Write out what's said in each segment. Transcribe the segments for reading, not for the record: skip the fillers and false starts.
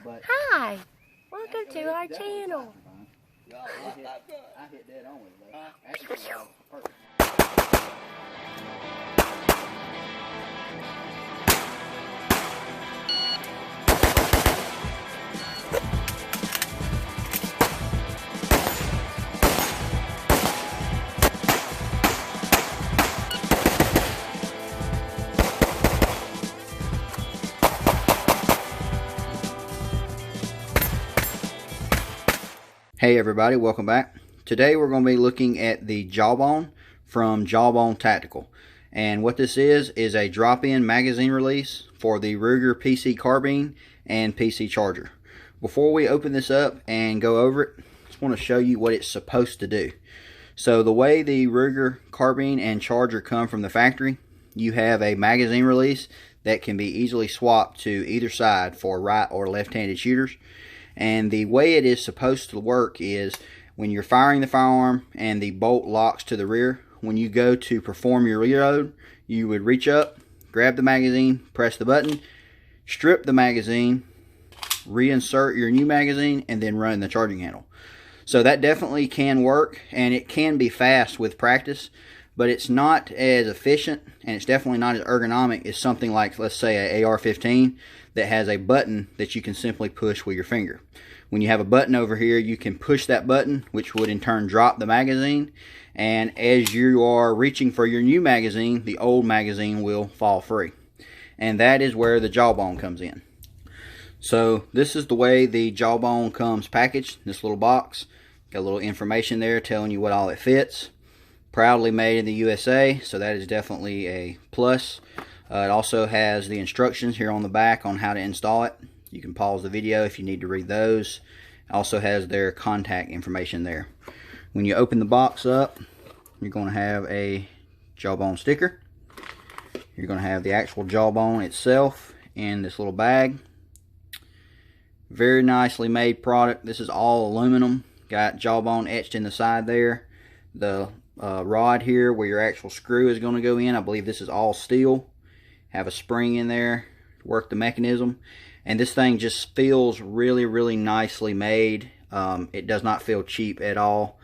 Hi, welcome to our channel. I hit dead on with it though. Actually, perfect. Hey everybody, welcome back. Today we're going to be looking at the Jawbone from JAWBONE Tactical. And what this is a drop-in magazine release for the Ruger PC Carbine and PC Charger. Before we open this up and go over it, I just want to show you what it's supposed to do. So the way the Ruger Carbine and Charger come from the factory, you have a magazine release that can be easily swapped to either side for right or left-handed shooters. And the way it is supposed to work is when you're firing the firearm and the bolt locks to the rear, when you go to perform your reload, you would reach up, grab the magazine, press the button, strip the magazine, reinsert your new magazine, and then run the charging handle. So that definitely can work, and it can be fast with practice, but it's not as efficient, and it's definitely not as ergonomic as something like, let's say, an AR-15 that has a button that you can simply push with your finger. When you have a button over here, you can push that button, which would in turn drop the magazine, and as you are reaching for your new magazine, the old magazine will fall free. And that is where the Jawbone comes in. So this is the way the Jawbone comes packaged, this little box. Got a little information there telling you what all it fits. Proudly made in the USA, so that is definitely a plus. It also has the instructions here on the back on how to install it. You can pause the video if you need to read those. It also has their contact information there. When you open the box up, you're going to have a Jawbone sticker. You're going to have the actual Jawbone itself in this little bag. Very nicely made product. This is all aluminum. Got Jawbone etched in the side there. The rod here where your actual screw is going to go in, I believe this is all steel. Have a spring in there to work the mechanism, and this thing just feels really nicely made. It does not feel cheap at all,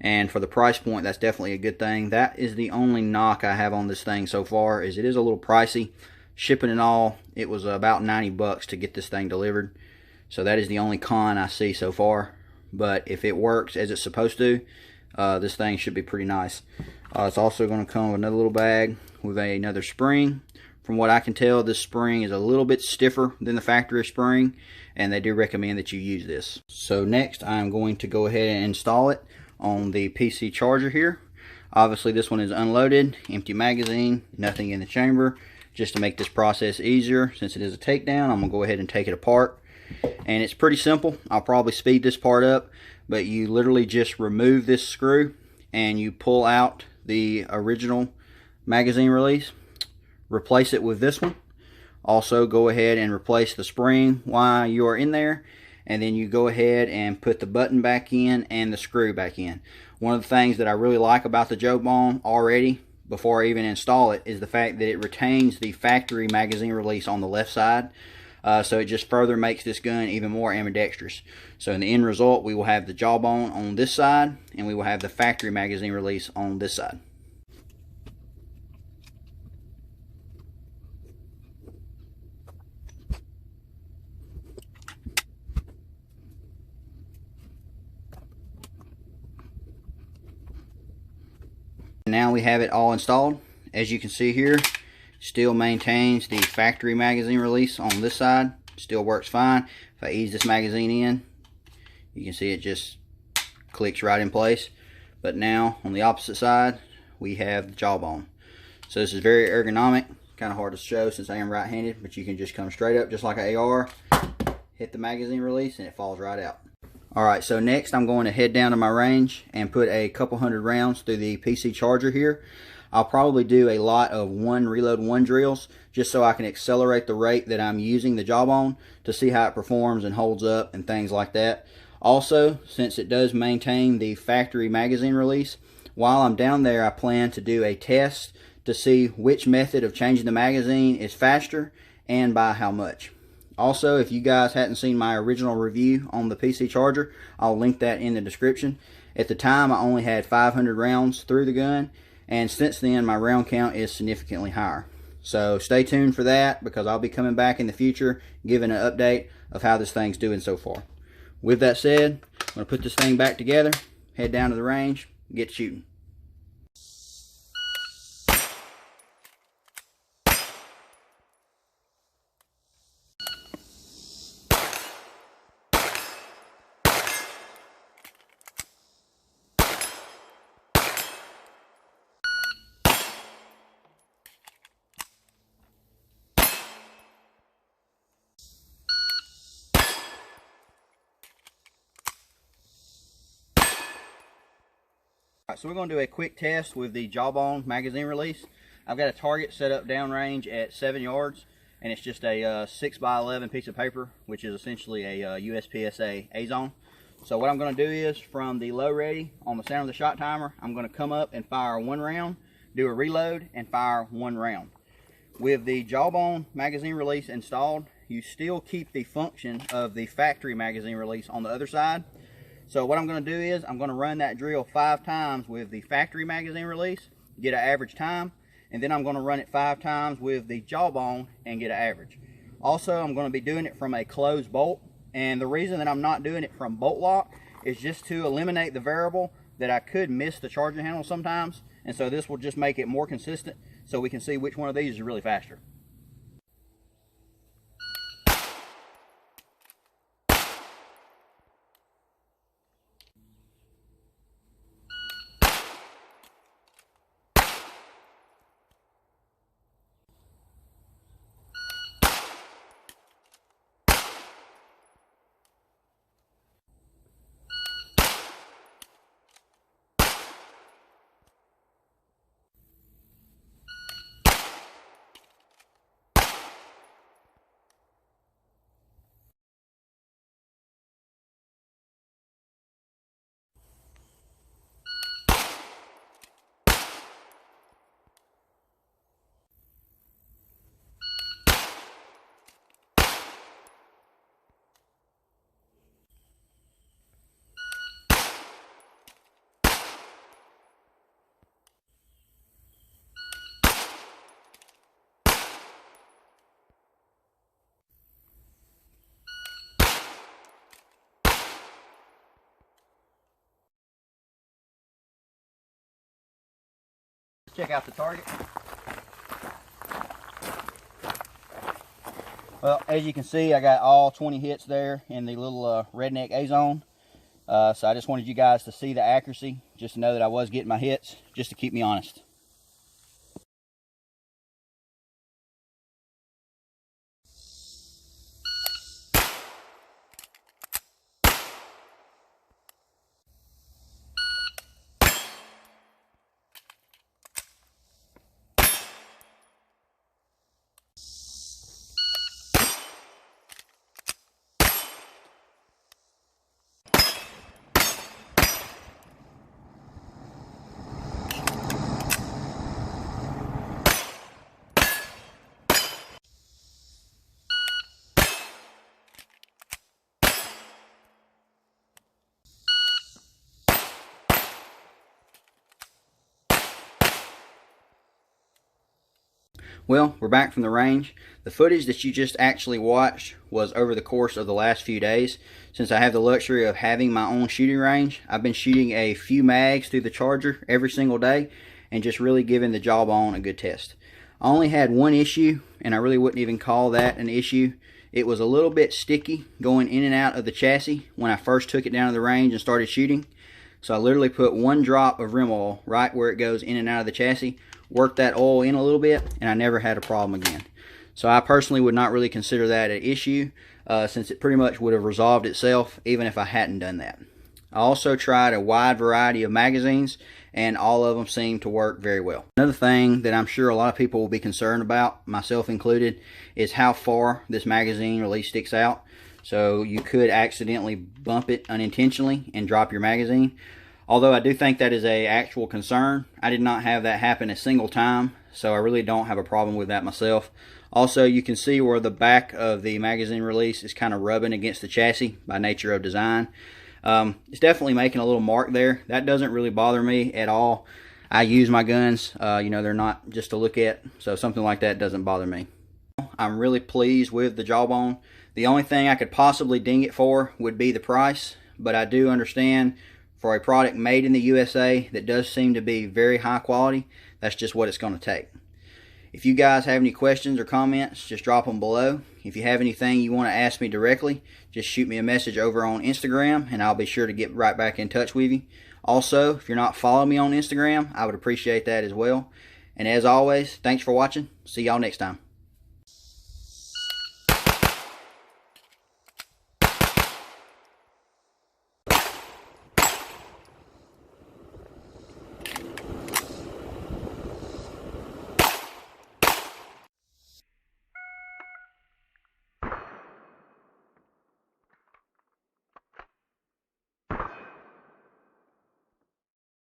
and for the price point, that's definitely a good thing. That is the only knock I have on this thing so far, is it is a little pricey. Shipping and all, it was about 90 bucks to get this thing delivered, so that is the only con I see so far. But if it works as it's supposed to, this thing should be pretty nice. It's also going to come with another little bag with another spring. From what I can tell, this spring is a little bit stiffer than the factory spring, and they do recommend that you use this. So next, I'm going to go ahead and install it on the PC Charger here. Obviously, this one is unloaded, empty magazine, nothing in the chamber. Just to make this process easier, since it is a takedown, I'm going to go ahead and take it apart. And it's pretty simple. I'll probably speed this part up, but you literally just remove this screw and you pull out the original magazine release. Replace it with this one. Also go ahead and replace the spring while you are in there, and then you go ahead and put the button back in and the screw back in. One of the things that I really like about the Jawbone already, before I even install it, is the fact that it retains the factory magazine release on the left side. So it just further makes this gun even more ambidextrous. So in the end result, we will have the Jawbone on this side, and we will have the factory magazine release on this side. Now we have it all installed. As you can see here, still maintains the factory magazine release on this side. Still works fine. If I ease this magazine in, you can see it just clicks right in place. But now on the opposite side, we have the Jawbone. So this is very ergonomic. Kind of hard to show since I am right-handed, but you can just come straight up just like an AR, hit the magazine release, and it falls right out. Alright, so next I'm going to head down to my range and put a couple hundred rounds through the PC Charger here. I'll probably do a lot of one reload one drills just so I can accelerate the rate that I'm using the Jawbone to see how it performs and holds up and things like that. Also, since it does maintain the factory magazine release, while I'm down there I plan to do a test to see which method of changing the magazine is faster and by how much. Also, if you guys hadn't seen my original review on the PC charger, I'll link that in the description. At the time, I only had 500 rounds through the gun, and since then my round count is significantly higher. So stay tuned for that, because I'll be coming back in the future giving an update of how this thing's doing so far. With that said, I'm going to put this thing back together, head down to the range, get shooting. Alright, so we're going to do a quick test with the JAWBONE magazine release. I've got a target set up downrange at 7 yards, and it's just a 6x11 piece of paper, which is essentially a U.S.A A-zone. So what I'm going to do is, from the low ready on the sound of the shot timer, I'm going to come up and fire 1 round, do a reload, and fire 1 round. With the JAWBONE magazine release installed, you still keep the function of the factory magazine release on the other side. So what I'm going to do is, I'm going to run that drill 5 times with the factory magazine release, get an average time, and then I'm going to run it 5 times with the JAWBONE and get an average. Also, I'm going to be doing it from a closed bolt, and the reason that I'm not doing it from bolt lock is just to eliminate the variable that I could miss the charging handle sometimes, and so this will just make it more consistent so we can see which one of these is really faster. Check out the target. Well, as you can see, I got all 20 hits there in the little redneck A-zone. So I just wanted you guys to see the accuracy, just to know that I was getting my hits, just to keep me honest. Well, we're back from the range. The footage that you just actually watched was over the course of the last few days. Since I have the luxury of having my own shooting range, I've been shooting a few mags through the charger every single day and just really giving the JAWBONE a good test. I only had one issue, and I really wouldn't even call that an issue. It was a little bit sticky going in and out of the chassis when I first took it down to the range and started shooting. So I literally put 1 drop of rim oil right where it goes in and out of the chassis, worked that oil in a little bit, and I never had a problem again. So I personally would not really consider that an issue, since it pretty much would have resolved itself even if I hadn't done that. I also tried a wide variety of magazines, and all of them seemed to work very well. Another thing that I'm sure a lot of people will be concerned about, myself included, is how far this magazine release sticks out. So you could accidentally bump it unintentionally and drop your magazine. Although I do think that is an actual concern, I did not have that happen a single time, so I really don't have a problem with that myself. Also, you can see where the back of the magazine release is kind of rubbing against the chassis by nature of design. It's definitely making a little mark there. That doesn't really bother me at all. I use my guns, you know, they're not just to look at, so something like that doesn't bother me. I'm really pleased with the Jawbone. The only thing I could possibly ding it for would be the price, but I do understand for a product made in the USA that does seem to be very high quality, that's just what it's going to take. If you guys have any questions or comments, just drop them below. If you have anything you want to ask me directly, just shoot me a message over on Instagram and I'll be sure to get right back in touch with you. Also, if you're not following me on Instagram, I would appreciate that as well. And as always, thanks for watching. See y'all next time.